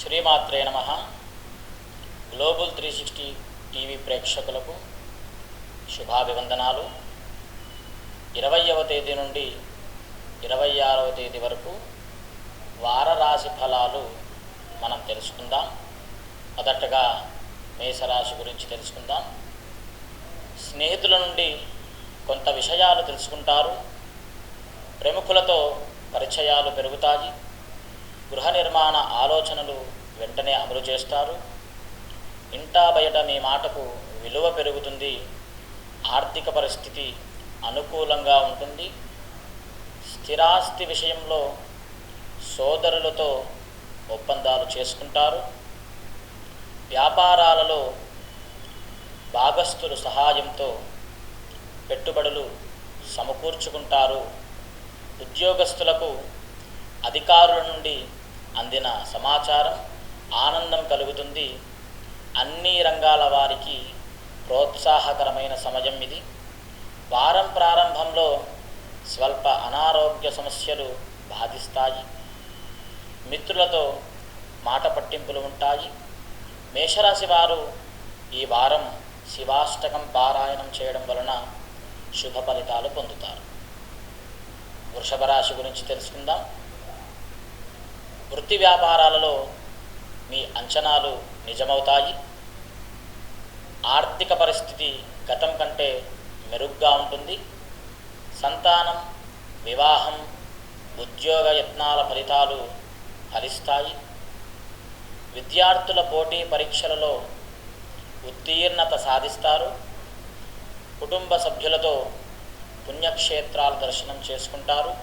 శ్రీమాత్రే నమః. Global 360 TV ప్రేక్షకులకు శుభాభివందనాలు. 20వ తేదీ నుండి 26వ తేదీ వరకు వారరాశి ఫలాలు మనం తెలుసుకుందాం. మొదటగా మేషరాశి గురించి తెలుసుకుందాం. స్నేహితుల నుండి కొంత విషయాలు తెలుసుకుంటారు. ప్రముఖులతో పరిచయాలు పెరుగుతాయి. గృహ నిర్మాణ ఆలోచనలు వెంటనే అమలు చేస్తారు. ఇంటా బయట మీ మాటకు విలువ పెరుగుతుంది. ఆర్థిక పరిస్థితి అనుకూలంగా ఉంటుంది. స్థిరాస్తి విషయంలో సోదరులతో ఒప్పందాలు చేసుకుంటారు. వ్యాపారాలలో భాగస్థుల సహాయంతో పెట్టుబడులు సమకూర్చుకుంటారు. ఉద్యోగస్తులకు అధికారుల నుండి అందిన సమాచారం ఆనందం కలుగుతుంది. అన్ని రంగాల వారికి ప్రోత్సాహకరమైన సమయం ఇది. వారం ప్రారంభంలో స్వల్ప అనారోగ్య సమస్యలు బాధిస్తాయి. మిత్రులతో మాట పట్టింపులు ఉంటాయి. మేషరాశి వారు ఈ వారం శివాష్టకం పారాయణం చేయడం వలన శుభ ఫలితాలు పొందుతారు. వృషభ రాశి గురించి తెలుసుకుందాం. వృత్తి వ్యాపారాలలో మీ అంచనాలు నిజమవుతాయి. ఆర్థిక పరిస్థితి గతం కంటే మెరుగ్గా ఉంటుంది. సంతానం, వివాహం, ఉద్యోగ యత్నాల ఫలితాలు ఫలిస్తాయి. విద్యార్థుల పోటీ పరీక్షలలో ఉత్తీర్ణత సాధిస్తారు. కుటుంబ సభ్యులతో పుణ్యక్షేత్రాల దర్శనం చేసుకుంటారు.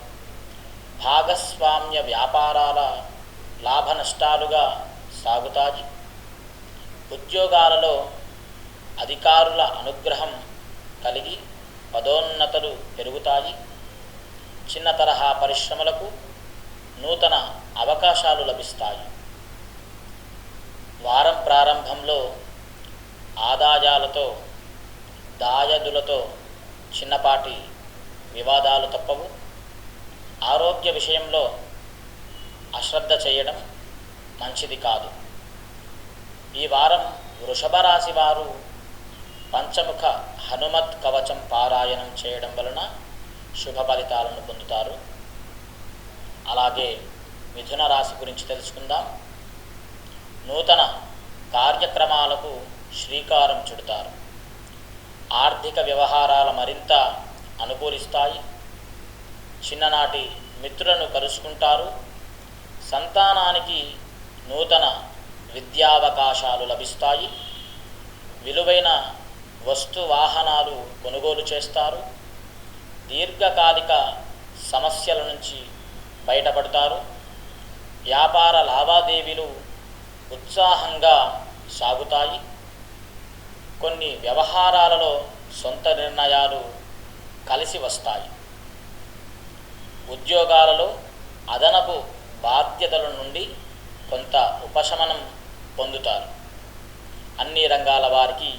భాగస్వామ్య వ్యాపారాల లాభ నష్టాలుగా సాగుతాయి. ఉద్యోగాలలో అధికారుల అనుగ్రహం కలిగి పదోన్నతులు పెరుగుతాయి. చిన్న తరహా పరిశ్రమలకు నూతన అవకాశాలు లభిస్తాయి. వారం ప్రారంభంలో ఆదాయాలతో దాయదులతో చిన్నపాటి వివాదాలు తప్పవు. ఆరోగ్య విషయంలో అశ్రద్ధ చేయడం మంచిది కాదు. ఈ వారం వృషభ రాశి వారు పంచముఖ హనుమత్ కవచం పారాయణం చేయడం వలన శుభ ఫలితాలను పొందుతారు. అలాగే మిథున రాశి గురించి తెలుసుకుందాం. నూతన కార్యక్రమాలకు శ్రీకారం చుడతారు. ఆర్థిక వ్యవహారాలు మరింత అనుకూలిస్తాయి. చిన్ననాటి మిత్రులను కలుసుకుంటారు. సంతానానికి నూతన విద్యావకాశాలు లభిస్తాయి. విలువైన వస్తు వాహనాలు కొనుగోలు చేస్తారు. దీర్ఘకాలిక సమస్యల నుంచి బయటపడతారు. వ్యాపార లావాదేవీలు ఉత్సాహంగా సాగుతాయి. కొన్ని వ్యవహారాలలో సొంత నిర్ణయాలు కలిసి వస్తాయి. ఉద్యోగాలలో అదనపు బాధ్యతల నుండి కొంత ఉపశమనం పొందుతారు. అన్ని రంగాల వారికి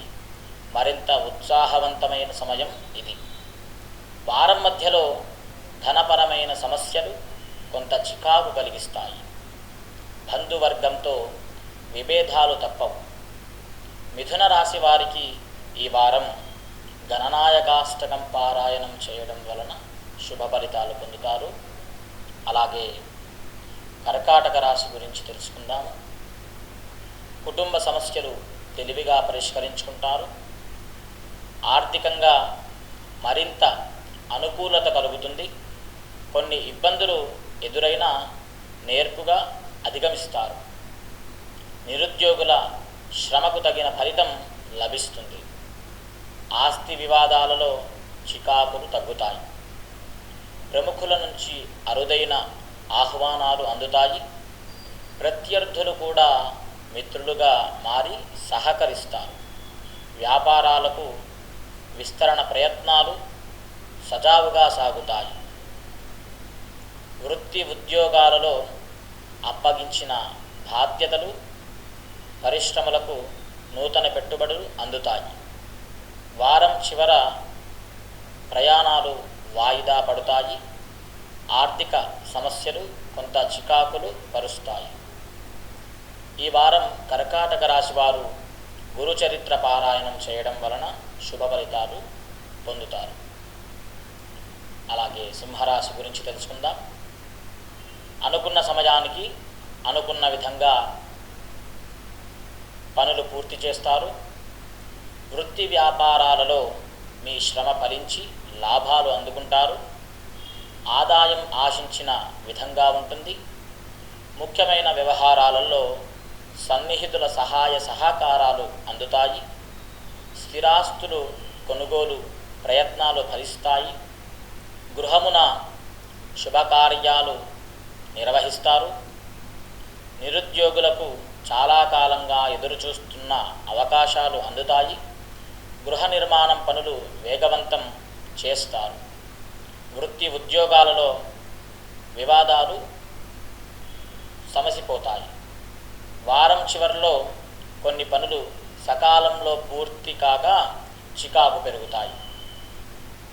మరింత ఉత్సాహవంతమైన సమయం ఇది. వారం మధ్యలో ధనపరమైన సమస్యలు కొంత చికాకు కలిగిస్తాయి. బంధువర్గంతో విభేదాలు తప్పవు. మిథున రాశి వారికి ఈ వారం గణనాయకాష్టకం పారాయణం చేయడం వలన శుభ ఫలితాలు పొందుతారు. అలాగే కర్కాటక రాశి గురించి తెలుసుకుందాము. కుటుంబ సమస్యలు తెలివిగా పరిష్కరించుకుంటారు. ఆర్థికంగా మరింత అనుకూలత కలుగుతుంది. కొన్ని ఇబ్బందులు ఎదురైనా నేర్పుగా అధిగమిస్తారు. నిరుద్యోగుల శ్రమకు తగిన ఫలితం లభిస్తుంది. ఆస్తి వివాదాలలో చికాకులు తగ్గుతాయి. ప్రముఖుల నుంచి అరుదైన ఆహ్వానాలు అందుతాయి. ప్రత్యర్థులు కూడా మిత్రులుగా మారి సహకరిస్తారు. వ్యాపారాలకు విస్తరణ ప్రయత్నాలు సజావుగా సాగుతాయి. వృత్తి ఉద్యోగాలలో అప్పగించిన బాధ్యతలు పరిశ్రమలకు నూతన పెట్టుబడులు అందుతాయి. వారం చివర ప్రయాణాలు వాయిదా పడతాయి. ఆర్థిక సమస్యలు కొంత చికాకులు పరుస్తాయి. ఈ వారం కర్కాటక రాశి వారు గురుచరిత్ర పారాయణం చేయడం వలన శుభ ఫలితాలు పొందుతారు. అలాగే సింహరాశి గురించి తెలుసుకుందాం. అనుకున్న సమయానికి అనుకున్న విధంగా పనులు పూర్తి చేస్తారు. వృత్తి వ్యాపారాలలో మీ శ్రమ ఫలించి లాభాలు అందుకుంటారు. ఆదాయం ఆశించిన విధంగా ఉంటుంది. ముఖ్యమైన వ్యవహారాలలో సన్నిహితుల సహాయ సహకారాలు అందుతాయి. స్థిరాస్తులు కొనుగోలు ప్రయత్నాలు ఫలిస్తాయి. గృహమున శుభకార్యాలు నిర్వహిస్తారు. నిరుద్యోగులకు చాలా కాలంగా ఎదురుచూస్తున్న అవకాశాలు అందుతాయి. గృహ నిర్మాణం పనులు వేగవంతం చేస్తారు. వృత్తి ఉద్యోగాలలో వివాదాలు సమసిపోతాయి. వారం చివరిలో కొన్ని పనులు సకాలంలో పూర్తి కాగా చికాకు పెరుగుతాయి.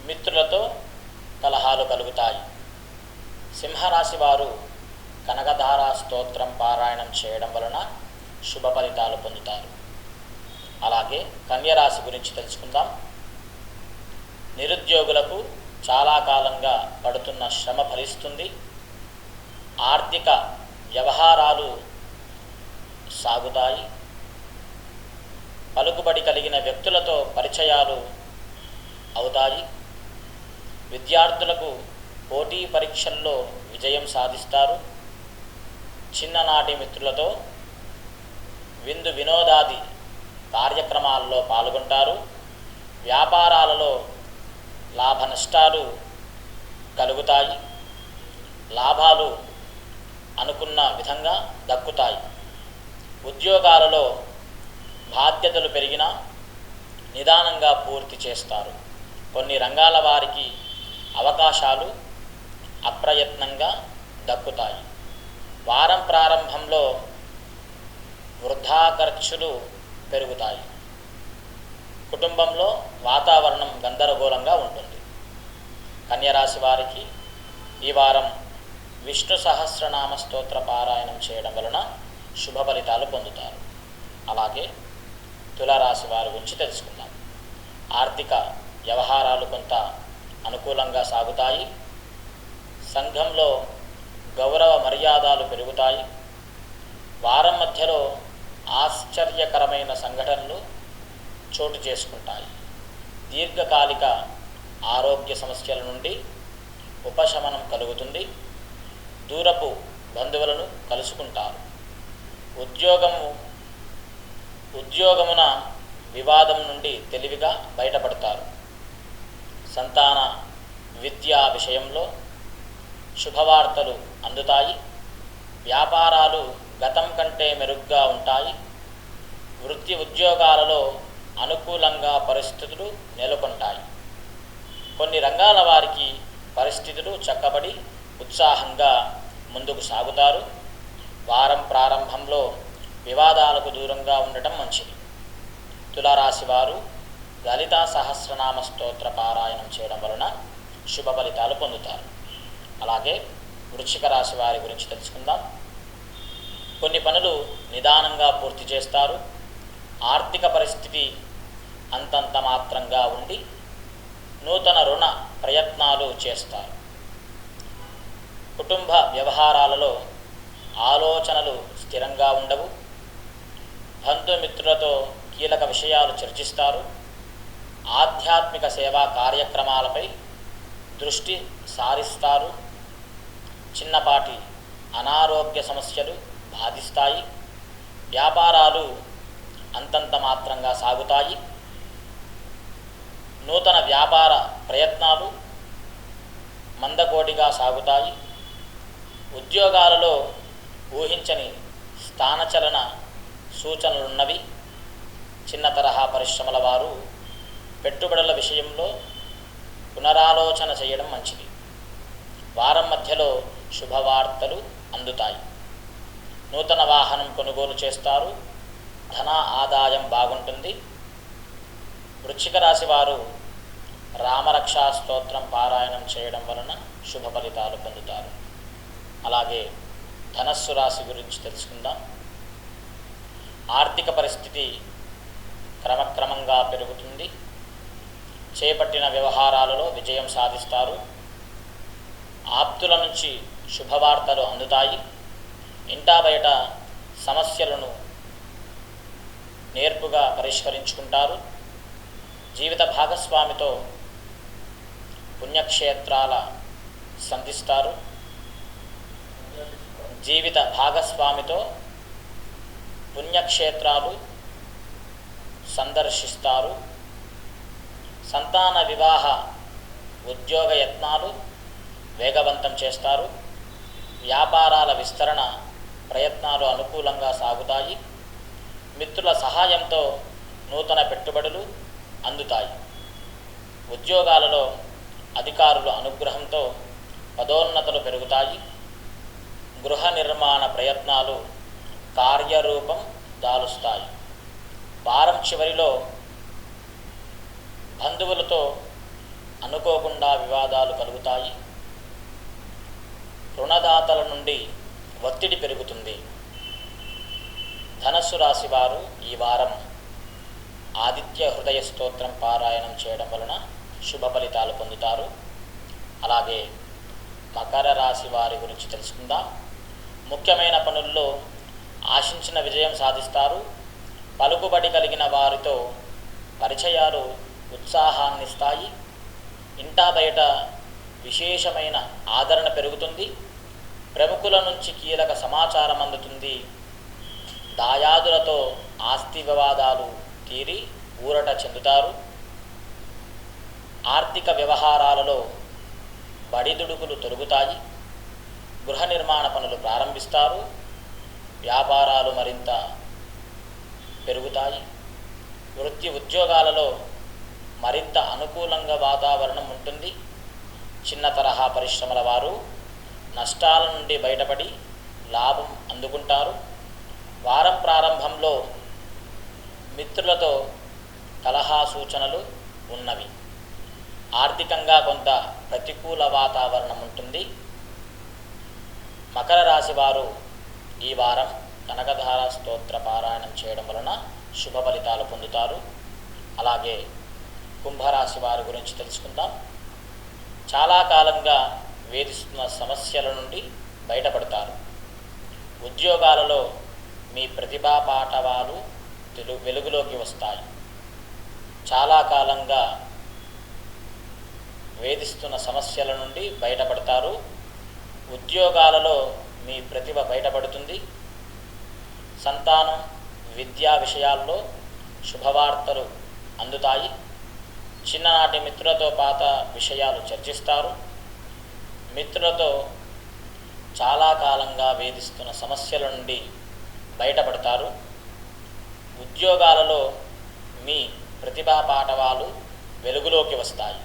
మిత్రులతో కలహాలు కలుగుతాయి. సింహరాశి వారు కనకధార స్తోత్రం పారాయణం చేయడం వలన శుభ ఫలితాలు పొందుతారు. అలాగే కన్యరాశి గురించి తెలుసుకుందాం. నిరుద్యోగులకు చాలా కాలంగా పడుతున్న శ్రమ ఫలిస్తుంది. ఆర్థిక వ్యవహారాలు సాగుతాయి. పలుకుబడి కలిగిన వ్యక్తులతో పరిచయాలు అవుతాయి. విద్యార్థులకు పోటీ పరీక్షల్లో విజయం సాధిస్తారు. చిన్ననాటి మిత్రులతో విందు వినోదాది కార్యక్రమాల్లో పాల్గొంటారు. వ్యాపారాలలో లాభ నష్టాలు కలుగుతాయి. లాభాలు అనుకున్న విధంగా దక్కుతాయి. ఉద్యోగాలలో బాధ్యతలు పెరిగినా నిదానంగా పూర్తి చేస్తారు. కొన్ని రంగాల వారికి అవకాశాలు అప్రయత్నంగా దక్కుతాయి. వారం ప్రారంభంలో వృధా ఖర్చులు పెరుగుతాయి. కుటుంబంలో వాతావరణం గందరగోళంగా ఉంటుంది. కన్యరాశి వారికి ఈ వారం విష్ణు సహస్రనామ స్తోత్ర పారాయణం చేయడం వలన శుభ ఫలితాలు పొందుతారు. అలాగే తులారాశి వారి గురించి తెలుసుకుందాం. ఆర్థిక వ్యవహారాలు కొంత అనుకూలంగా సాగుతాయి. సంఘంలో గౌరవ మర్యాదలు పెరుగుతాయి. వారం మధ్యలో ఆశ్చర్యకరమైన సంఘటనలు చోటు చేసుకుంటాయి. దీర్ఘకాలిక ఆరోగ్య సమస్యల నుండి ఉపశమనం కలుగుతుంది. దూరపు బంధువులను కలుసుకుంటారు. ఉద్యోగమున వివాదం నుండి తెలివిగా బయటపడతారు. సంతాన విద్యా విషయంలో శుభవార్తలు అందుతాయి. వ్యాపారాలు గతం కంటే మెరుగ్గా ఉంటాయి. వృత్తి ఉద్యోగాలలో అనుకూలంగా పరిస్థితులు నెలకొంటాయి. కొన్ని రంగాల వారికి పరిస్థితులు చక్కబడి ఉత్సాహంగా ముందుకు సాగుతారు. వారం ప్రారంభంలో వివాదాలకు దూరంగా ఉండటం మంచిది. తులారాశి వారు లలితా సహస్రనామ స్తోత్ర పారాయణం చేయడం వలన శుభ ఫలితాలు పొందుతారు. అలాగే వృశ్చిక రాశి వారి గురించి తెలుసుకుందాం. కొన్ని పనులు నిదానంగా పూర్తి చేస్తారు. ఆర్థిక పరిస్థితి అంతంత మాత్రంగా ఉండి నూతన రుణ ప్రయత్నాలు చేస్తారు. కుటుంబ వ్యవహారాలలో ఆలోచనలు స్థిరంగా ఉండవు. బంధుమిత్రులతో కీలక విషయాలు చర్చిస్తారు. ఆధ్యాత్మిక సేవా కార్యక్రమాలపై దృష్టి సారిస్తారు. చిన్నపాటి అనారోగ్య సమస్యలు బాధిస్తాయి. వ్యాపారాలు అంతంత మాత్రంగా సాగుతాయి. నూతన వ్యాపార ప్రయత్నాలు మందకోడిగా సాగుతాయి. ఉద్యోగాలలో ఊహించని స్థానచలన సూచనలున్నవి. చిన్న తరహా పరిశ్రమల వారు పెట్టుబడుల విషయంలో పునరాలోచన చేయడం మంచిది. వారం మధ్యలో శుభవార్తలు అందుతాయి. నూతన వాహనం కొనుగోలు చేస్తారు. ధన ఆదాయం బాగుంటుంది. వృశ్చిక రాశి వారు రామరక్షా స్తోత్రం పారాయణం చేయడం వలన శుభ ఫలితాలు పొందుతారు. అలాగే ధనస్సు రాశి గురించి తెలుసుకుందాం. ఆర్థిక పరిస్థితి క్రమక్రమంగా పెరుగుతుంది. చేపట్టిన వ్యవహారాలలో విజయం సాధిస్తారు. ఆప్తుల నుంచి శుభవార్తలు అందుతాయి. ఇంటా బయట సమస్యలను నేర్పుగా పరిష్కరించుకుంటారు. జీవిత భాగస్వామితో పుణ్యక్షేత్రాల సంధిస్తారు. జీవిత భాగస్వామితో పుణ్యక్షేత్రాలు సందర్శిస్తారు. సంతాన వివాహ ఉద్యోగ యత్నాలు వేగవంతం చేస్తారు. వ్యాపారాల విస్తరణ ప్రయత్నాలు అనుకూలంగా సాగుతాయి. మిత్రుల సహాయంతో నూతన పెట్టుబడులు అందుతాయి. ఉద్యోగాలలో అధికారుల అనుగ్రహంతో పదోన్నతులు పెరుగుతాయి. గృహ నిర్మాణ ప్రయత్నాలు కార్యరూపం దాలుస్తాయి. వారం చివరిలో బంధువులతో అనుకోకుండా వివాదాలు కలుగుతాయి. రుణదాతల నుండి ఒత్తిడి పెరుగుతుంది. ధనస్సు రాశి వారు ఈ వారం ఆదిత్య హృదయ స్తోత్రం పారాయణం చేయడం వలన శుభ ఫలితాలు పొందుతారు. అలాగే మకర రాశి వారి గురించి తెలుసుకుందాం. ముఖ్యమైన పనుల్లో ఆశించిన విజయం సాధిస్తారు. పలుకుబడి కలిగిన వారితో పరిచయాలు ఉత్సాహాన్నిస్తాయి. ఇంటా బయట విశేషమైన ఆదరణ పెరుగుతుంది. ప్రముఖుల నుంచి కీలక సమాచారం అందుతుంది. దాయాదులతో ఆస్తి వివాదాలు తీరి ఊరట చెందుతారు. ఆర్థిక వ్యవహారాలలో బడిదుడుకులు తొలగుతాయి. గృహ నిర్మాణ పనులు ప్రారంభిస్తారు. వ్యాపారాలు మరింత పెరుగుతాయి. వృత్తి ఉద్యోగాలలో మరింత అనుకూలంగా వాతావరణం ఉంటుంది. చిన్న తరహా పరిశ్రమల వారు నష్టాల నుండి బయటపడి లాభం అందుకుంటారు. వారం ప్రారంభంలో మిత్రులతో కలహా సూచనలు ఉన్నవి. ఆర్థికంగా కొంత ప్రతికూల వాతావరణం ఉంటుంది. మకర రాశి వారు ఈ వారం కనకధార స్తోత్ర పారాయణం చేయడం వలన శుభ ఫలితాలు పొందుతారు. అలాగే కుంభరాశి వారి గురించి తెలుసుకుందాం. చాలా కాలంగా వేధిస్తున్న సమస్యల నుండి బయటపడతారు. ఉద్యోగాలలో మీ ప్రతిభా పాటవాలు వెలుగులోకి వస్తాయి. చాలా కాలంగా వేధిస్తున్న సమస్యల నుండి బయటపడతారు. ఉద్యోగాలలో మీ ప్రతిభ బయటపడుతుంది. సంతానం విద్యా విషయాల్లో శుభవార్తలు అందుతాయి. చిన్ననాటి మిత్రులతో పాత విషయాలు చర్చిస్తారు. మిత్రులతో చాలా కాలంగా వేధిస్తున్న సమస్యల నుండి బయటపడతారు. ఉద్యోగాలలో మీ ప్రతిభా పాటవాలు వెలుగులోకి వస్తాయి.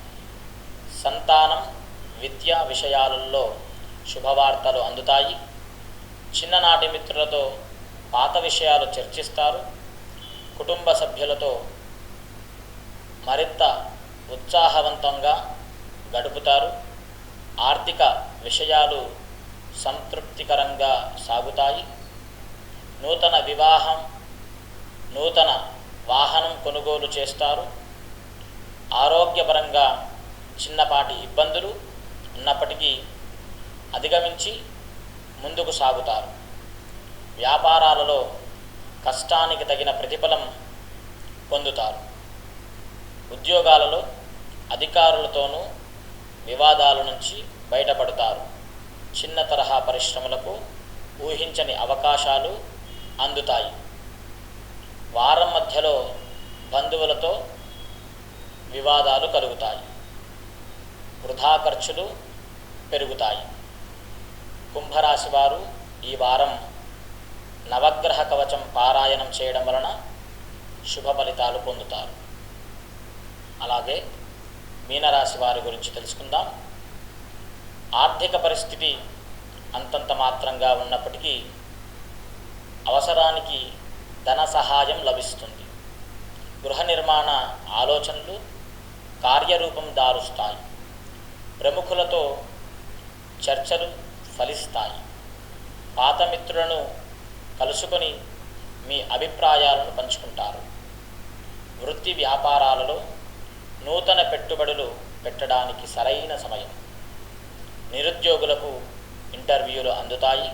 సంతానం విద్యా విషయాలలో శుభవార్తలు అందుతాయి. చిన్ననాటి మిత్రులతో పాత విషయాలు చర్చిస్తారు. కుటుంబ సభ్యులతో మరింత ఉత్సాహవంతంగా గడుపుతారు. ఆర్థిక విషయాలు సంతృప్తికరంగా సాగుతాయి. నూతన వివాహం, నూతన వాహనం కొనుగోలు చేస్తారు. ఆరోగ్యపరంగా చిన్నపాటి ఇబ్బందులు ఉన్నప్పటికీ అధిగమించి ముందుకు సాగుతారు. వ్యాపారాలలో కష్టానికి తగిన ప్రతిఫలం పొందుతారు. ఉద్యోగాలలో అధికారులతోనూ వివాదాల నుంచి బయటపడతారు. చిన్న తరహా పరిశ్రమలకు ఊహించని అవకాశాలు అందుతాయి. వారం మధ్యలో బంధువులతో వివాదాలు కలుగుతాయి. వృధా ఖర్చులు పెరుగుతాయి. కుంభరాశి వారు ఈ వారం నవగ్రహ కవచం పారాయణం చేయడం వలన శుభ ఫలితాలు పొందుతారు. అలాగే మీనరాశి వారి గురించి తెలుసుకుందాం. ఆర్థిక పరిస్థితి అంతంత మాత్రంగా ఉన్నప్పటికీ అవసరానికి ధన సహాయం లభిస్తుంది. గృహ నిర్మాణ ఆలోచనలు కార్యరూపం దారుస్తాయి. ప్రముఖులతో చర్చలు ఫలిస్తాయి. పాత మిత్రులను కలుసుకొని మీ అభిప్రాయాలను పంచుకుంటారు. వృత్తి వ్యాపారాలలో నూతన పెట్టుబడులు పెట్టడానికి సరైన సమయం. నిరుద్యోగులకు ఇంటర్వ్యూలు అందుతాయి.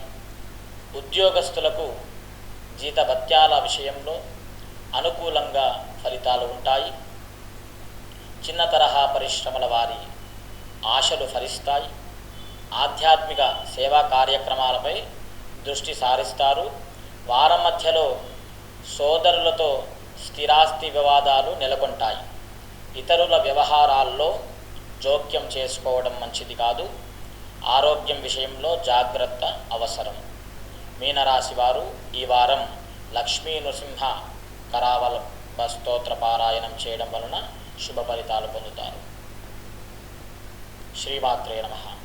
ఉద్యోగస్తులకు జీతభత్యాల విషయంలో అనుకూలంగా ఫలితాలు ఉంటాయి. చిన్న తరహా పరిశ్రమల వారి ఆశలు ఫలిస్తాయి. ఆధ్యాత్మిక సేవా కార్యక్రమాలపై దృష్టి సారిస్తారు. వారం మధ్యలో సోదరులతో స్థిరాస్తి వివాదాలు నెలకొంటాయి. ఇతరుల వ్యవహారాల్లో జోక్యం చేసుకోవడం మంచిది కాదు. ఆరోగ్యం విషయంలో జాగ్రత్త అవసరం. మీనరాశి వారు ఈ వారం లక్ష్మీ నృసింహ కరావలంబ స్తోత్ర పారాయణం చేయడం వలన శుభ ఫలితాలు పొందుతారు. శ్రీమాత్రే నమః.